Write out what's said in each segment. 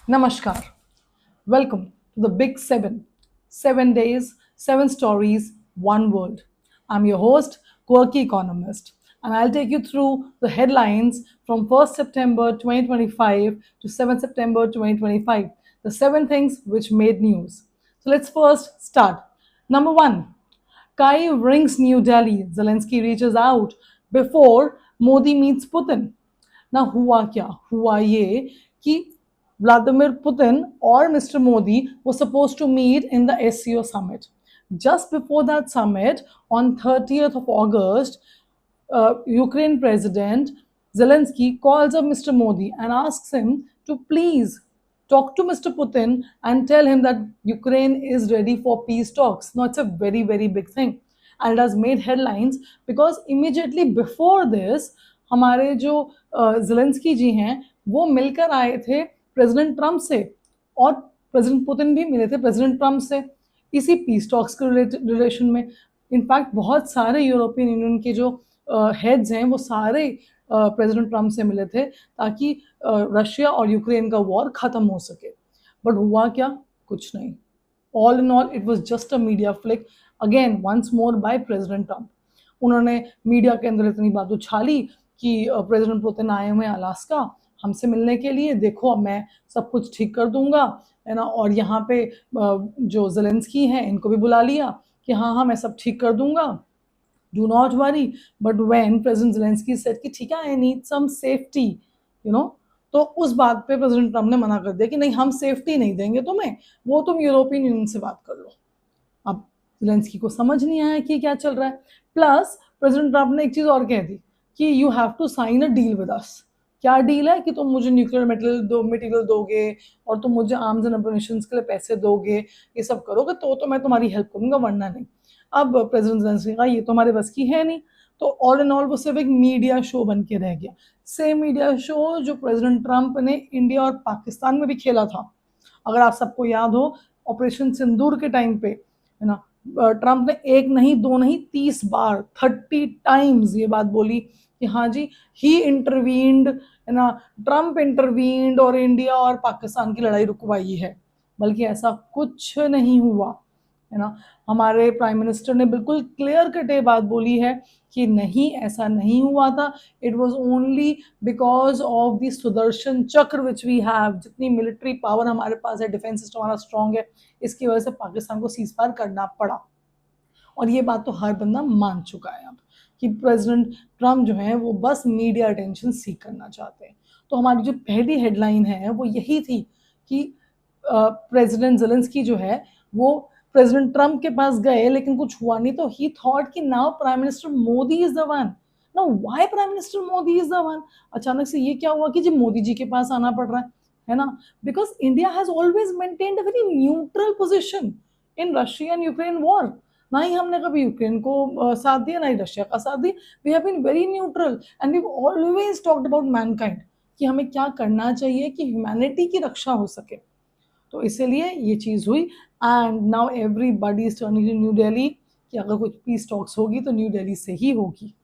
Namaskar. Welcome to the Big Seven. 7 days, seven stories, one world. I'm your host, Quirky Economist, and I'll take you through the headlines from 1st September 2025 to 7th September 2025. The seven things which made news. So let's first start. Number one, Kyiv rings New Delhi. Zelensky reaches out before Modi meets Putin. ना हुआ क्या हुआ ये कि Vladimir Putin or Mr. Modi was supposed to meet in the SCO summit. Just before that summit, on 30th of August, Ukraine President Zelensky calls up Mr. Modi and asks him to please talk to Mr. Putin and tell him that Ukraine is ready for peace talks. Now, it's a very, very big thing. And it has made headlines because immediately before this, हमारे जो Zelensky जी हैं वो मिलकर आए थे president Trump से और president Putin भी मिले थे प्रेसिडेंट ट्रम्प से इसी पीस टॉक्स के रिलेशन में। इनफैक्ट बहुत सारे यूरोपियन यूनियन के जो हेड्स हैं वो सारे प्रेसिडेंट ट्रम्प से मिले थे ताकि रशिया और यूक्रेन का वॉर ख़त्म हो सके। बट हुआ क्या? कुछ नहीं। All in all it was just a media flick again once more by president Trump. उन्होंने मीडिया के अंदर इतनी बात उछाली कि प्रेसिडेंट पुतिन आए हुए हैं अलास्का हमसे मिलने के लिए, देखो अब मैं सब कुछ ठीक कर दूंगा, है ना। और यहाँ पे जो ज़ेलेंस्की हैं इनको भी बुला लिया कि हाँ हाँ मैं सब ठीक कर दूंगा, do not worry. But when president Zelensky said कि ठीक है I need some safety, you know, तो उस बात पे प्रेसिडेंट ट्रम्प ने मना कर दिया कि नहीं हम सेफ्टी नहीं देंगे तुम्हें, वो तुम यूरोपियन यूनियन से बात कर लो। अब ज़ेलेंस्की को समझ नहीं आया कि क्या चल रहा है। प्लस प्रेसिडेंट ट्रम्प ने एक चीज़ और कह दी कि you have to sign a deal with us. क्या डील है कि तुम मुझे न्यूक्लियर मटेरियल दोगे और तुम मुझे आर्म्स एंड एम्युनिशन के लिए पैसे दोगे, ये सब करोगे तो मैं तुम्हारी हेल्प करूंगा वरना नहीं। अब प्रेसिडेंट ज़ेलेंस्की का ये तो हमारे बस की है नहीं, तो ऑल इन ऑल वो सिर्फ एक मीडिया शो बन के रह गया। सेम मीडिया शो जो प्रेसिडेंट ट्रम्प ने इंडिया और पाकिस्तान में भी खेला था। अगर आप सबको याद हो ऑपरेशन सिंदूर के टाइम पे, है ना, ट्रम्प ने एक नहीं दो नहीं 30 बार 30 टाइम्स ये बात बोली कि हाँ जी ही इंटरवीन्ड, है ना, ट्रम्प इंटरवीन्ड और इंडिया और पाकिस्तान की लड़ाई रुकवाई है। बल्कि ऐसा कुछ नहीं हुआ, है ना। हमारे प्राइम मिनिस्टर ने बिल्कुल क्लियर कट ये बात बोली है कि नहीं ऐसा नहीं हुआ था। It was only because of the Sudarshan चक्र विच वी हैव, जितनी मिलिट्री पावर हमारे पास है, डिफेंस सिस्टम हमारा स्ट्रॉन्ग है, इसकी वजह से पाकिस्तान को सीज फायर करना पड़ा। और ये बात तो हर बंदा मान चुका है अब कि प्रेसिडेंट ट्रम्प जो है वो बस मीडिया अटेंशन सीख करना चाहते हैं। तो हमारी जो पहली हेडलाइन है वो यही थी कि प्रेसिडेंट ज़ेलेंस्की जो है वो प्रेसिडेंट ट्रम्प के पास गए लेकिन कुछ हुआ नहीं, तो ही थॉट कि now prime minister Modi is the one. Now why prime minister Modi is the one? अचानक से ये क्या हुआ कि जी मोदी जी के पास आना पड़ रहा है ना। Because India has always maintained a very neutral position in Russia and Ukraine war. ना ही हमने कभी यूक्रेन को साथ दिया ना ही रशिया का साथ दिया। We have been very neutral and we always talked about mankind कि हमें क्या करना चाहिए कि ह्यूमैनिटी की रक्षा हो सके। तो इसीलिए ये चीज़ हुई and now everybody is turning to New Delhi कि अगर कुछ पीस टॉक्स होगी तो न्यू दिल्ली से ही होगी।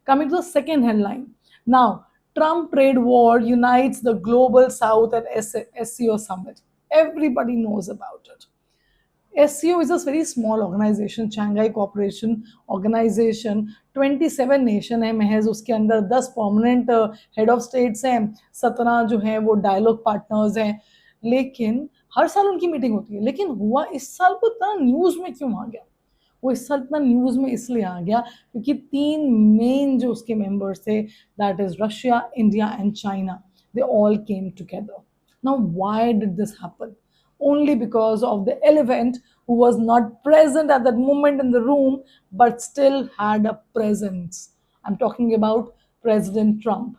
Coming to the second headline. Now, Trump trade war unites the global south at SCO summit. Everybody knows about it. SCO is a very small organization, Shanghai Cooperation Organization, 27 nation है महज, उसके अंदर 10 permanent head of states हैं, 17 जो हैं वो dialogue partners हैं। लेकिन हर साल उनकी मीटिंग होती है, लेकिन हुआ इस साल को इतना न्यूज़ में क्यों आ गया? वो इस साल इतना न्यूज़ में इसलिए आ गया क्योंकि 3 मेन जो उसके मेंबर्स थे, that is Russia, India and China, they all came together. Now why did this happen? Only because of the elephant who was not present at that moment in the room but still had a presence. I'm talking about President Trump.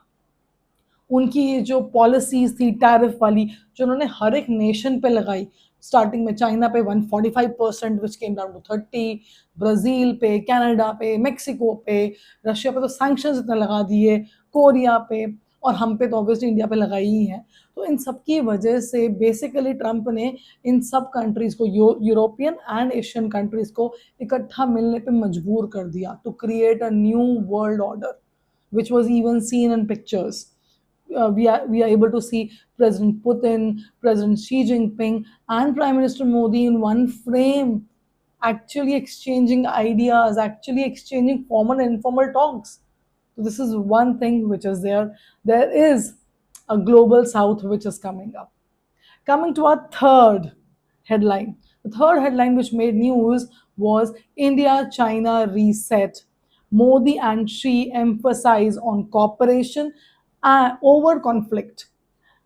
उनकी ये जो policies थी tariff वाली जो उन्होंने हर एक nation पे लगाई, स्टार्टिंग में चाइना पे 145% विच केम डाउन टू 30, ब्राज़ील पे, कनाडा पे, मेक्सिको पे, रशिया पे तो सैंक्शंस इतने लगा दिए, कोरिया पे, और हम पे तो ऑब्वियसली इंडिया पे लगाई ही है। तो इन सब की वजह से बेसिकली ट्रम्प ने इन सब कंट्रीज़ को, यूरोपियन एंड एशियन कंट्रीज़ को इकट्ठा मिलने पे मजबूर कर दिया to create a new world order which was even seen in pictures. we are able to see President Putin, President Xi Jinping, and Prime Minister Modi in one frame, actually exchanging ideas, actually exchanging formal and informal talks. So this is one thing which is there. There is a global south which is coming up. Coming to our third headline. The third headline which made news was India China reset. Modi and Xi emphasize on cooperation over conflict.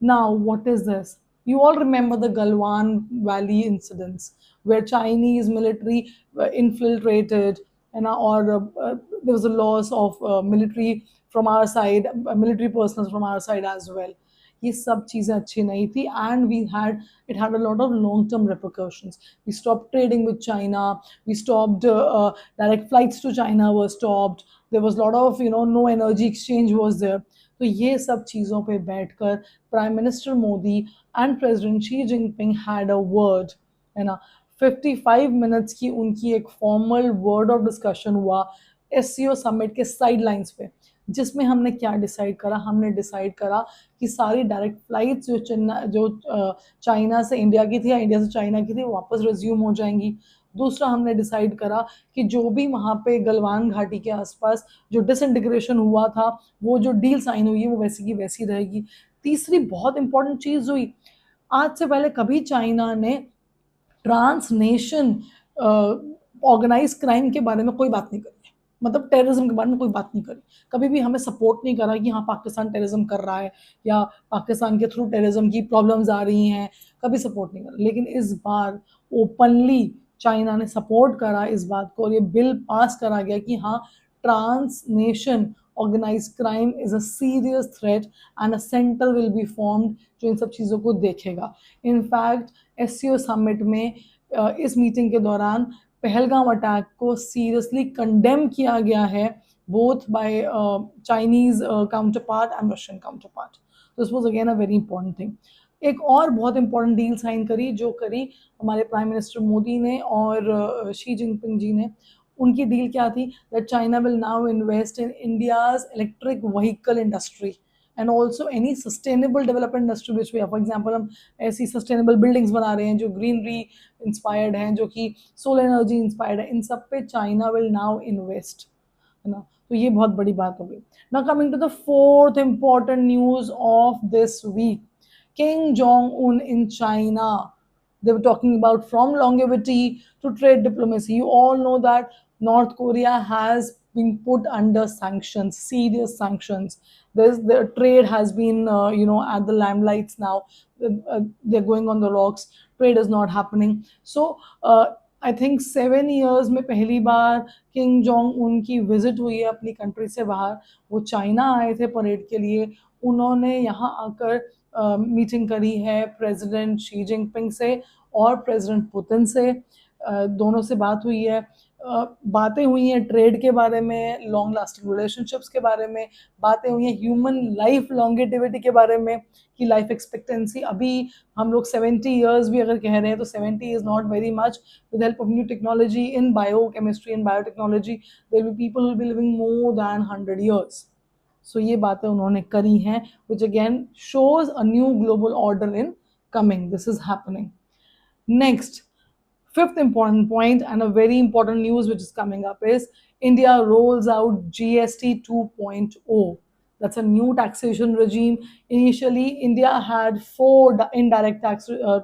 Now, what is this? You all remember the Galwan Valley incidents where Chinese military infiltrated, and there was a loss of military from our side, military personnel from our side as well. ये सब चीज़ें अच्छी नहीं थी, and it had a lot of long term repercussions. We stopped trading with China. We stopped direct flights to China were stopped. There was a lot of no energy exchange was there. तो ये सब चीज़ों पे बैठकर prime minister Modi and president Xi Jinping had a word, है ना. 55 minutes की उनकी एक फॉर्मल वर्ड ऑफ डिस्कशन हुआ एससीओ समिट के साइडलाइंस पे, जिसमें हमने क्या डिसाइड करा. हमने डिसाइड करा कि सारी डायरेक्ट फ्लाइट्स जो चाइना से इंडिया की थी या इंडिया से चाइना की थी वापस रिज्यूम हो जाएंगी. दूसरा हमने डिसाइड करा कि जो भी वहाँ पे गलवान घाटी के आसपास जो डिसइंटीग्रेशन हुआ था, वो जो डील साइन हुई है वो वैसी की वैसी रहेगी. तीसरी बहुत इंपॉर्टेंट चीज़ हुई, आज से पहले कभी चाइना ने ट्रांसनेशन ऑर्गेनाइज क्राइम के बारे में कोई बात नहीं करी, मतलब टेररिज्म के बारे में कोई बात नहीं करी. कभी भी हमें सपोर्ट नहीं करा कि हाँ पाकिस्तान टेररिज्म कर रहा है या पाकिस्तान के थ्रू टेररिज्म की प्रॉब्लम्स आ रही हैं, कभी सपोर्ट नहीं करा. लेकिन इस बार ओपनली चाइना ने सपोर्ट करा इस बात को और ये बिल पास करा गया कि हाँ transnation organise crime is a serious threat and a centre will be formed जो इन सब चीज़ों को देखेगा. इनफैक्ट एससीओ समिट में इस मीटिंग के दौरान पहलगाम अटैक को सीरियसली कंडेम किया गया है, both by Chinese counter part and Russian counter part. तो this was again a very important thing. एक और बहुत इंपॉर्टेंट डील साइन करी जो करी हमारे प्राइम मिनिस्टर मोदी ने और शी जिनपिंग जी ने. उनकी डील क्या थी, that China will now invest in India's electric vehicle industry and also any sustainable development industry which we have. For example हम ऐसी सस्टेनेबल बिल्डिंग्स बना रहे हैं जो ग्रीनरी इंस्पायर्ड हैं, जो कि सोलर एनर्जी इंस्पायर्ड है, इन सब पे चाइना विल नाउ इन्वेस्ट, है ना. तो ये बहुत बड़ी बात हो गई. Now coming to the fourth important news of this week, Kim Jong Un in China. They were talking about from longevity to trade diplomacy. You all know that North Korea has been put under sanctions, serious sanctions. The trade has been, at the limelights now. They're going on the rocks. Trade is not happening. So, I think 7 years में पहली बार king Jong Un की visit हुई है अपनी country से बाहर. वो China आए थे परेड के लिए. उन्होंने यहाँ आकर मीटिंग करी है प्रेसिडेंट शी जिनपिंग से और प्रेसिडेंट पुतिन से. दोनों से बात हुई है. बातें हुई हैं ट्रेड के बारे में, लॉन्ग लास्टिंग रिलेशनशिप्स के बारे में, बातें हुई हैं ह्यूमन लाइफ लॉन्गेटिविटी के बारे में कि लाइफ एक्सपेक्टेंसी अभी हम लोग 70 years भी अगर कह रहे हैं तो 70 is not very much. with help of new technology in biochemistry and biotechnology, there will be people who will be living more than 100 years. So ये बातें उन्होंने करी हैं, which again shows a new global order in coming. This is happening. Next, fifth important point and a very important news which is coming up is India rolls out GST 2.0. That's a new taxation regime. Initially, India had four indirect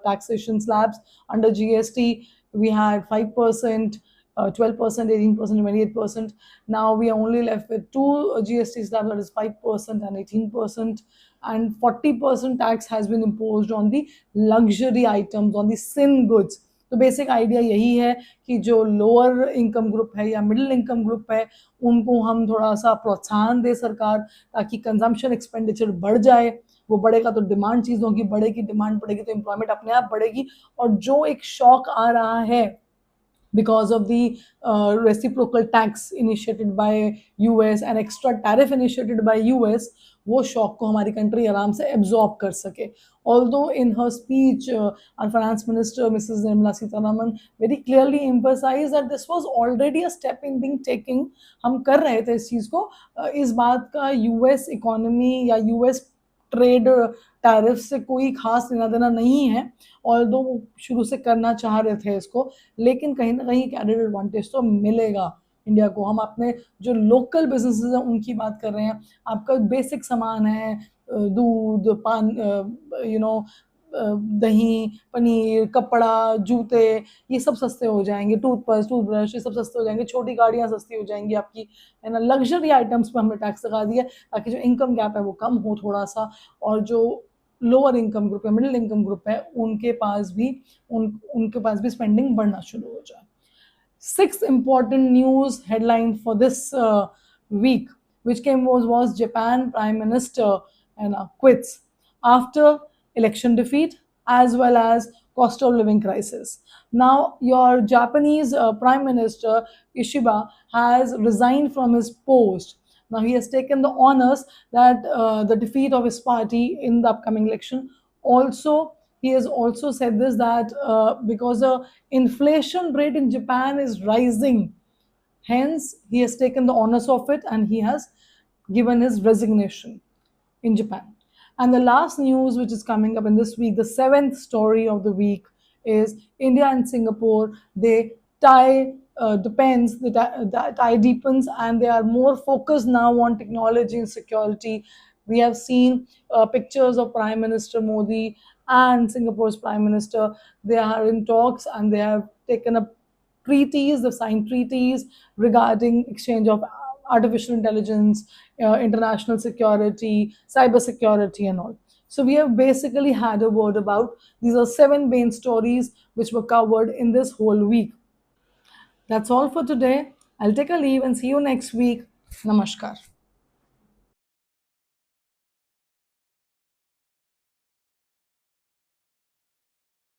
taxation slabs under GST. We had 5%, 12%, 18%, 28%. Now we are only left with two GST slabs, that is 5% and 18%. And 40% tax has been imposed on the luxury items, on the sin goods. तो basic idea यही है कि जो lower income group है या middle income group है उनको हम थोड़ा सा प्रोत्साहन दे सरकार, ताकि कंजम्पशन एक्सपेंडिचर बढ़ जाए. वो बढ़ेगा तो डिमांड चीज़ों की बढ़ेगी, डिमांड बढ़ेगी तो एम्प्लॉयमेंट अपने आप बढ़ेगी. और जो एक शॉक आ रहा है because of the reciprocal tax initiated by US and extra tariff initiated by US, वो शॉक को हमारी कंट्री आराम से एब्जॉर्ब कर सके. Although in her speech, our finance minister Mrs. Nirmala Sitharaman very clearly emphasized that this was already a step in being taken. हम कर रहे थे इस चीज़ को. इस बात का US इकोनॉमी या US ट्रेड टैरिफ से कोई खास लेना देना नहीं है, और दो शुरू से करना चाह रहे थे इसको, लेकिन कहीं ना कहीं एडेड एडवांटेज तो मिलेगा इंडिया को। हम अपने जो लोकल बिजनेसेस हैं उनकी बात कर रहे हैं। आपका बेसिक सामान है, दूध, पान, दही, पनीर, कपड़ा, जूते, ये सब सस्ते हो जाएंगे, टूथपेस्ट, टूथब्रश, ये सब सस्ते हो जाएंगे, छोटी गाड़ियाँ सस्ती हो जाएंगी आपकी, है ना। लग्जरी आइटम्स पे हमने टैक्स लगा दिया ताकि जो इनकम गैप है वो कम हो थोड़ा सा, और जो लोअर इनकम ग्रुप है, मिडिल इनकम ग्रुप है, उनके पास भी स्पेंडिंग बढ़ना शुरू हो जाए। Six important news headline for this week, which came was Japan Prime Minister and quits after election defeat, as well as cost of living crisis. Now, your Japanese Prime Minister Ishiba has resigned from his post. Now, he has taken the honors that the defeat of his party in the upcoming election. Also, he has also said this, that because the inflation rate in Japan is rising, hence he has taken the honors of it and he has given his resignation in Japan. And the last news which is coming up in this week, the seventh story of the week, is India and Singapore. They tie depends, the tie deepens, and they are more focused now on technology and security. We have seen pictures of Prime Minister Modi and Singapore's Prime Minister. They are in talks and they have taken up treaties, they've signed treaties regarding exchange of artificial intelligence, international security, cyber security, and all. So we have basically had a word about these are seven main stories which were covered in this whole week. That's all for today. I'll take a leave and see you next week. Namaskar.